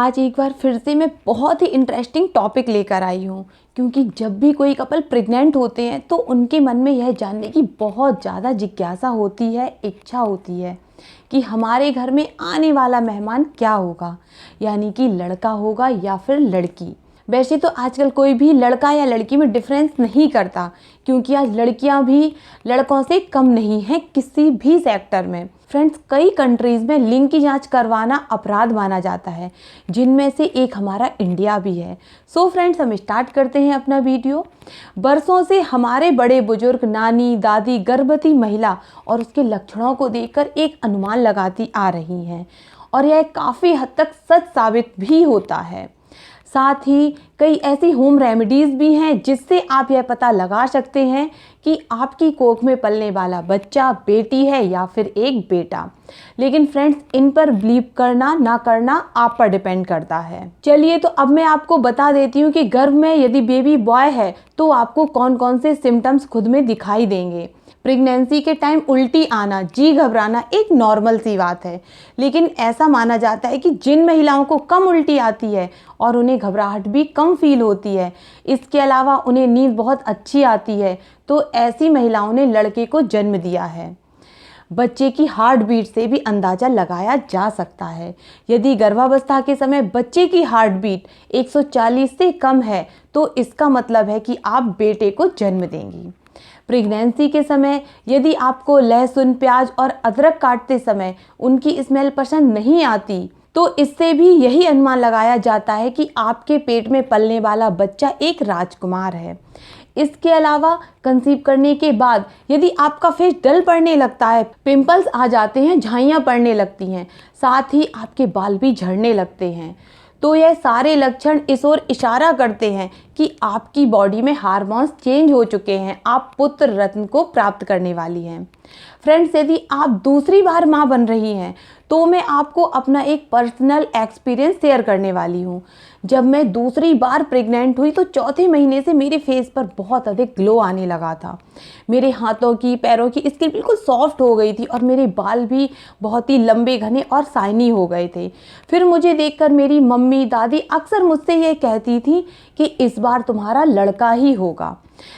आज एक बार फिर से मैं बहुत ही इंटरेस्टिंग टॉपिक लेकर आई हूँ, क्योंकि जब भी कोई कपल प्रेग्नेंट होते हैं तो उनके मन में यह जानने की बहुत ज़्यादा जिज्ञासा होती है, इच्छा होती है कि हमारे घर में आने वाला मेहमान क्या होगा, यानी कि लड़का होगा या फिर लड़की। वैसे तो आजकल कोई भी लड़का या लड़की में डिफरेंस नहीं करता, क्योंकि आज लड़कियां भी लड़कों से कम नहीं हैं किसी भी सेक्टर में। फ्रेंड्स, कई कंट्रीज़ में लिंग की जांच करवाना अपराध माना जाता है, जिनमें से एक हमारा इंडिया भी है। सो फ्रेंड्स, हम स्टार्ट करते हैं अपना वीडियो। बरसों से हमारे बड़े बुजुर्ग, नानी दादी गर्भवती महिला और उसके लक्षणों को देखकर एक अनुमान लगाती आ रही हैं, और यह काफ़ी हद तक सच साबित भी होता है। साथ ही कई ऐसी होम रेमेडीज़ भी हैं जिससे आप यह पता लगा सकते हैं कि आपकी कोख में पलने वाला बच्चा बेटी है या फिर एक बेटा। लेकिन फ्रेंड्स, इन पर बिलीव करना ना करना आप पर डिपेंड करता है। चलिए, तो अब मैं आपको बता देती हूँ कि गर्भ में यदि बेबी बॉय है तो आपको कौन कौन से सिम्टम्स खुद में दिखाई देंगे। प्रेगनेंसी के टाइम उल्टी आना, जी घबराना एक नॉर्मल सी बात है, लेकिन ऐसा माना जाता है कि जिन महिलाओं को कम उल्टी आती है और उन्हें घबराहट भी कम फील होती है, इसके अलावा उन्हें नींद बहुत अच्छी आती है, तो ऐसी महिलाओं ने लड़के को जन्म दिया है। बच्चे की हार्ट बीट से भी अंदाज़ा लगाया जा सकता है। यदि गर्भावस्था के समय बच्चे की हार्ट बीट 140 से कम है तो इसका मतलब है कि आप बेटे को जन्म देंगी। प्रेगनेंसी के समय यदि आपको लहसुन, प्याज और अदरक काटते समय उनकी स्मेल पसंद नहीं आती तो इससे भी यही अनुमान लगाया जाता है कि आपके पेट में पलने वाला बच्चा एक राजकुमार है। इसके अलावा कंसीव करने के बाद यदि आपका फेस डल पड़ने लगता है, पिंपल्स आ जाते हैं, झाइयाँ पड़ने लगती हैं, साथ ही आपके बाल भी झड़ने लगते हैं, तो यह सारे लक्षण इस ओर इशारा करते हैं कि आपकी बॉडी में हार्मोन्स चेंज हो चुके हैं, आप पुत्र रत्न को प्राप्त करने वाली हैं। फ्रेंड्स, यदि आप दूसरी बार माँ बन रही हैं तो मैं आपको अपना एक पर्सनल एक्सपीरियंस शेयर करने वाली हूँ। जब मैं दूसरी बार प्रेग्नेंट हुई तो चौथे महीने से मेरे फेस पर बहुत अधिक ग्लो आने लगा था। मेरे हाथों की, पैरों की स्किन बिल्कुल सॉफ्ट हो गई थी और मेरे बाल भी बहुत ही लंबे, घने और शाइनी हो गए थे। फिर मुझे देखकर मेरी मम्मी, दादी अक्सर मुझसे ये कहती थी कि इस बार तुम्हारा लड़का ही होगा।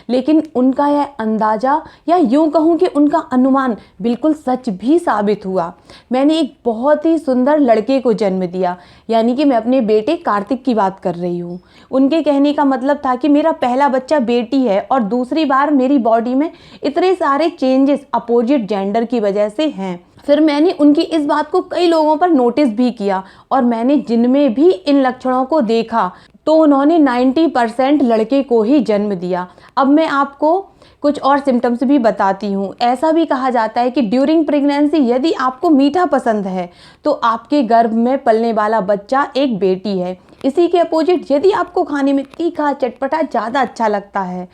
लेकिन उनका यह अंदाज़ा, या यूँ कहूँ कि उनका अनुमान बिल्कुल सच भी साबित हुआ। मैंने एक बहुत ही सुंदर लड़के को जन्म दिया, यानी कि मैं अपने बेटे कार्तिक की बात कर रही हूँ। उनके कहने का मतलब था कि मेरा पहला बच्चा बेटी है और दूसरी बार मेरी बॉडी में इतने सारे चेंजेस अपोजिट जेंडर की वजह से हैं। फिर मैंने उनकी इस बात को कई लोगों पर नोटिस भी किया, और मैंने जिनमें भी इन लक्षणों को देखा तो उन्होंने 90% लड़के को ही जन्म दिया। अब मैं आपको कुछ और सिम्टम्स भी बताती हूँ। ऐसा भी कहा जाता है कि ड्यूरिंग प्रेगनेंसी यदि आपको मीठा पसंद है तो आपके गर्भ में पलने वाला बच्चा एक बेटी है। इसी के अपोजिट यदि आपको खाने में तीखा, चटपटा ज़्यादा अच्छा लगता है,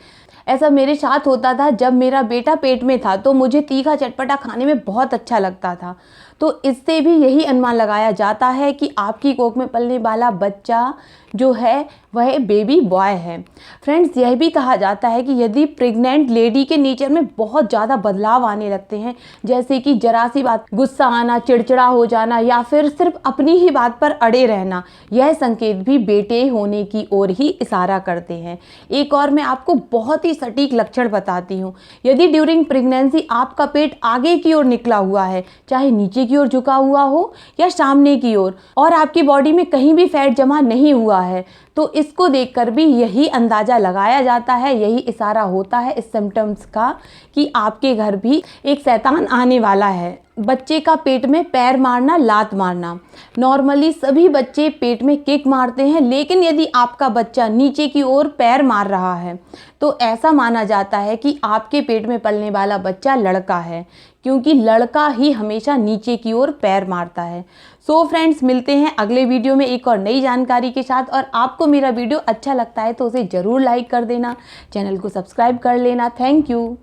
ऐसा मेरे साथ होता था। जब मेरा बेटा पेट में था तो मुझे तीखा चटपटा खाने में बहुत अच्छा लगता था, तो इससे भी यही अनुमान लगाया जाता है कि आपकी कोख में पलने वाला बच्चा जो है वह बेबी बॉय है। फ्रेंड्स, यह भी कहा जाता है कि यदि प्रेग्नेंट लेडी के नेचर में बहुत ज़्यादा बदलाव आने लगते हैं, जैसे कि जरा सी बात गुस्सा आना, चिड़चिड़ा हो जाना या फिर सिर्फ अपनी ही बात पर अड़े रहना, यह संकेत भी बेटे होने की ओर ही इशारा करते हैं। एक और मैं आपको बहुत ही सटीक लक्षण बताती हूँ। यदि ड्यूरिंग प्रेगनेंसी आपका पेट आगे की ओर निकला हुआ है, चाहे नीचे की ओर झुका हुआ हो या सामने की ओर, और आपकी बॉडी में कहीं भी फैट जमा नहीं हुआ है, तो इसको देखकर भी यही अंदाज़ा लगाया जाता है, यही इशारा होता है इस सिम्टम्स का कि आपके घर भी एक शैतान आने वाला है। बच्चे का पेट में पैर मारना, लात मारना, नॉर्मली सभी बच्चे पेट में किक मारते हैं, लेकिन यदि आपका बच्चा नीचे की ओर पैर मार रहा है तो ऐसा माना जाता है कि आपके पेट में पलने वाला बच्चा लड़का है, क्योंकि लड़का ही हमेशा नीचे की ओर पैर मारता है। सो फ्रेंड्स, मिलते हैं अगले वीडियो में एक और नई जानकारी के साथ, और आपको मेरा वीडियो अच्छा लगता है तो उसे ज़रूर लाइक कर देना, चैनल को सब्सक्राइब कर लेना। Thank you.